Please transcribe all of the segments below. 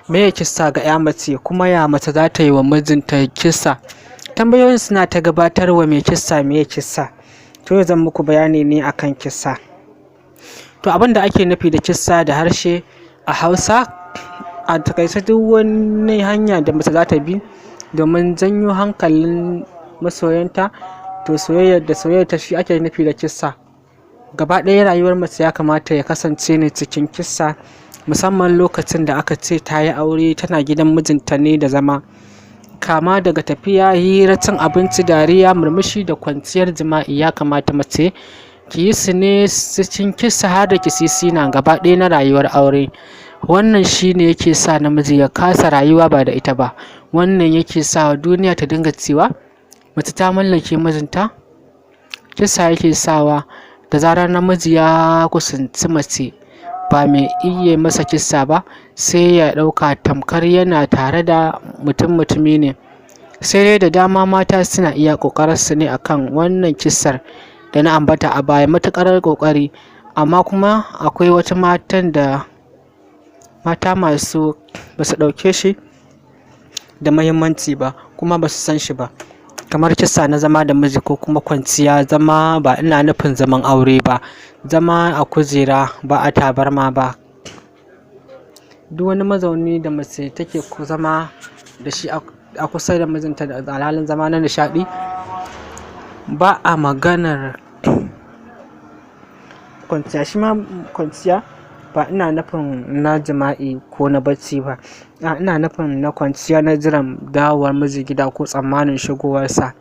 Meye kissa ga 'ya mace, kuma ya mace za ta yi wa mijinta kissa? Tambayoyin suna ta gabatar wa mai kissa meye kissa. To yau zan muku bayani ne akan kissa. To abin da ake nufi da kissa da harshe a Hausa, a taƙaice duk wani hanya da mace za ta bi domin janyo hankalin masoyanta, to soyayyar ta shi ake nufi da kissa. Gaba ɗaya rayuwar mace ya kamata ya kasance ne cikin kissa, musamman lokacin da aka ce ta yi aure tana gidan mijinta ne da zama. Kama daga tafiya, hira, cin abinci, dariya, murmushi da kwanciyar jima'i ya kamata mace ki yi su ne cikin kissa har da kisisina gaba ɗaya na rayuwar aure. Wannan shi ne yake sa namiji ya kasa rayuwa ba da ita ba. Wannan yake sa duniya ta dinga cewa mace ta mallake mijinta. Kissa yake sawa da zarar namiji ya kusanci mace ba mai iya masa kissa ba, sai ya ɗauka tamkar yana tare da mutumi ne. Sai dai da dama mata suna iya ƙoƙarinsu ne akan wannan kissar da na ambata a baya, matuƙar ƙoƙari, amma kuma akwai wata mata masu ba su ɗauke shi da muhimmanci ba, kuma ba su san shi ba, kamar kissa na zama da miji ko kuma kwanciya. Zama ba ina nufin zaman aure ba, zama a kujera ba a tabarma ba. Duk wani mazauni da mace take zama da shi a kusa da mijinta da alhalin zama na nishaɗi, ba a maganar kwanciya. Shi ma kwanciya ba ina nufin na jima'i ko na bacci ba, ina nufin na kwanciya na jiran dawowar miji gida ko tsammanin shigowarsa.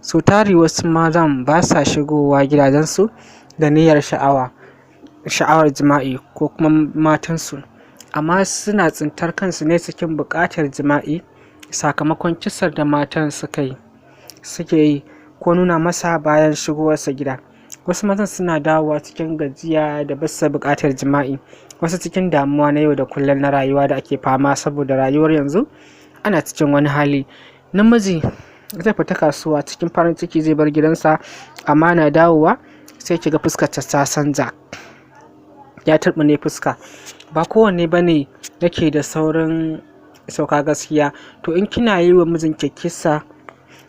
So tari wasu mazan ba sa shigowa gidajensu da niyyar sha'awar jima'i ko kuma matansu, amma suna tsintar kansu ne cikin buƙatar jima'i sakamakon kissar da matan suke yi ko nuna masa bayan shigowarsa gida. Wasu mazan suna dawowa cikin gajiya da basu buƙatar jima'i, wasu cikin damuwa na yau da kullum na rayuwa da ake fama, saboda rayuwar yanzu ana cikin wani hali. Namiji zai fita kasuwa cikin farin ciki zai bar gidansa, amma na dawowa sai kiga fuskar ta canza, ya turɓune fuska. Ba kowanne bane yake da saurin sauka gaskiya. To in kina yi wa mijinki kissa,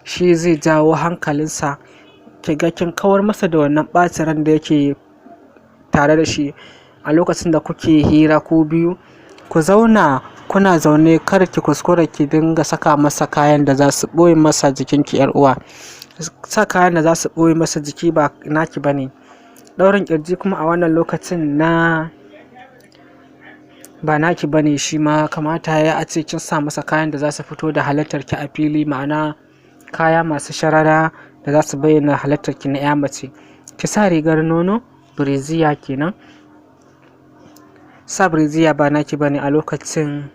shi zai jawo hankalinsa, kiga kin kawar masa da wannan ɓacin ran da yake tare da shi a lokacin da kuke hira ku biyu. Ku zauna, kuna zaune, kar ki kuskura ki dinga saka masa kayan da za su ɓoye masa jikinki, 'yar uwa. Sa kayan da za su ɓoye masa jiki ba naki bane. Ɗaurin ƙirji kuma a wannan lokacin ba naki bane, shi ma kamata ya a ce kin sa masa kayan da za su fito da halittarki a fili, ma'ana kaya masu sharara da za su bayyana halittarki na 'ya mace. Ki sa rigar nono, bireziya kenan. Sa bireziya ba naki bane a lokacin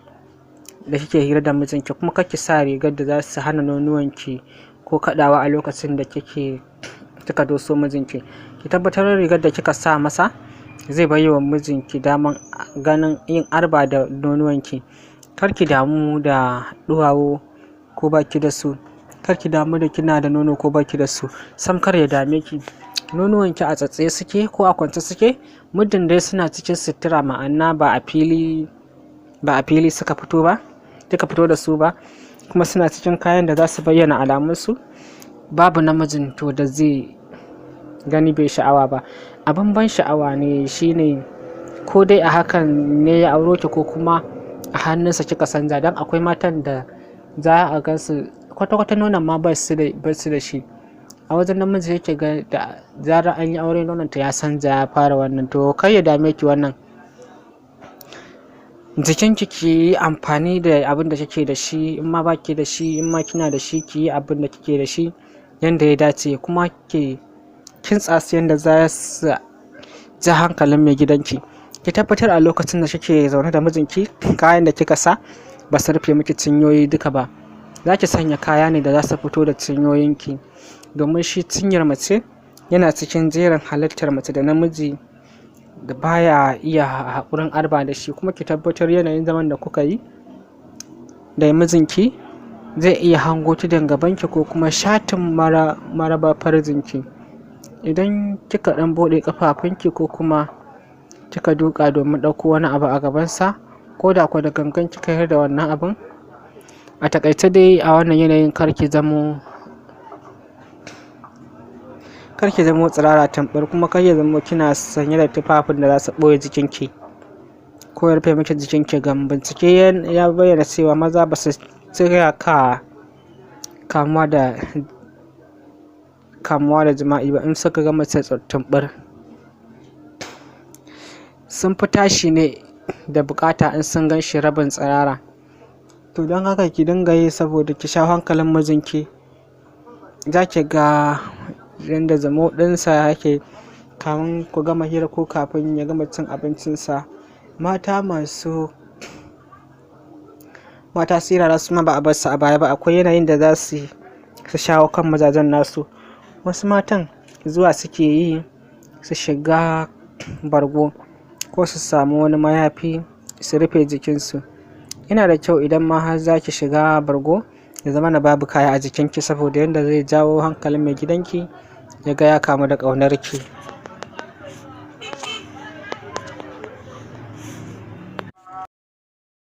da kike hira da mijinki, kuma kar ki sa rigar da za su hana nonuwanki ko kaɗawa a lokacin da kika doso mijinki. Ki tabbatar rigar da kika sa masa zai baiwa mijinki daman ganin yin arba da nonuwanki. Kar ki damu da ɗuwawu ko baki da su, kar ki damu da kina da nono ko baki da su, sam kar ya dame ki. Nonuwanki a tsatsaye suke ko a kwance suke, muddin dai suna cikin sutura, ma'ana ba a fili suka fito ba, kika fito da su ba, kuma suna cikin kayan da za su bayyana alamunsu, babu namijin to da zai gani bai sha'awa ba. Abin ban sha'awa ne shine ko dai a hakan ne ya auro ki ko kuma a hannunsa kika canza, don akwai matan da za a gansu kwata-kwata nonon ma ba su da shi. A wajen namiji yake ga da zarar an yi aure nonon ta ya canza, ya fara wannan, to kar ya dame ki wannan. Jikinki ki yi amfani da abin da kike da shi, in ma baki da shi, in ma kina da shi, ki yi abin da kike da shi yanda ya dace, kuma ki kintsa su yanda za su ja hankalin mai gidanki. Ki tabbatar a lokacin da kike zaune da mijinki, kayan da kika sa ba su rufe miki cinyoyi duka ba. Za ki sanya kaya ne da za su fito da cinyoyinki, domin shi cinyar mace yana cikin jerin halittar mace da namiji da baya iya haƙurin arba da shi. Kuma ki tabbatar yanayin zaman da kuka yi da mijinki zai iya hango tudun gabanki ko kuma shatin maraba farjinki. Idan kika ɗan buɗe ƙafafunki ko kuma kika duka domin ɗauko wani abu a gabansa, ko da kwa da gangan kika yi da wannan abin. A taƙaice dai a wannan yanayin kar ki zamo tsirara tamɓar, kuma kar ya zamo kina sanye da tufafin da za su ɓoye jikinki ko ya rufe miki jikinki gam. Bincike ya bayyana cewa maza ba su cika kamuwa da jima'i ba in suka ga mace tumbur. Sun fi tashi ne da buƙata in sun gan shi rabin tsirara. To don haka ki dinga yi saboda ki sha hankalin mijinki. Za ki ga yadda zamo ɗinsa yake kamin ku gama hira ko kafin ya gama cin abincinsa. Mata sirara su ma ba a bar su a baya ba. Akwai yanayin da za su shawo kan mazajen nasu. Wasu matan zuwa suke yi su shiga bargo ko su samu wani mayafi su rufe jikinsu. Yana da kyau idan ma har za ki shiga bargo ya zama na babu kaya a jikinki, saboda yadda zai jawo hankalin mai gidanki ya ga ya kamu da ƙaunarki.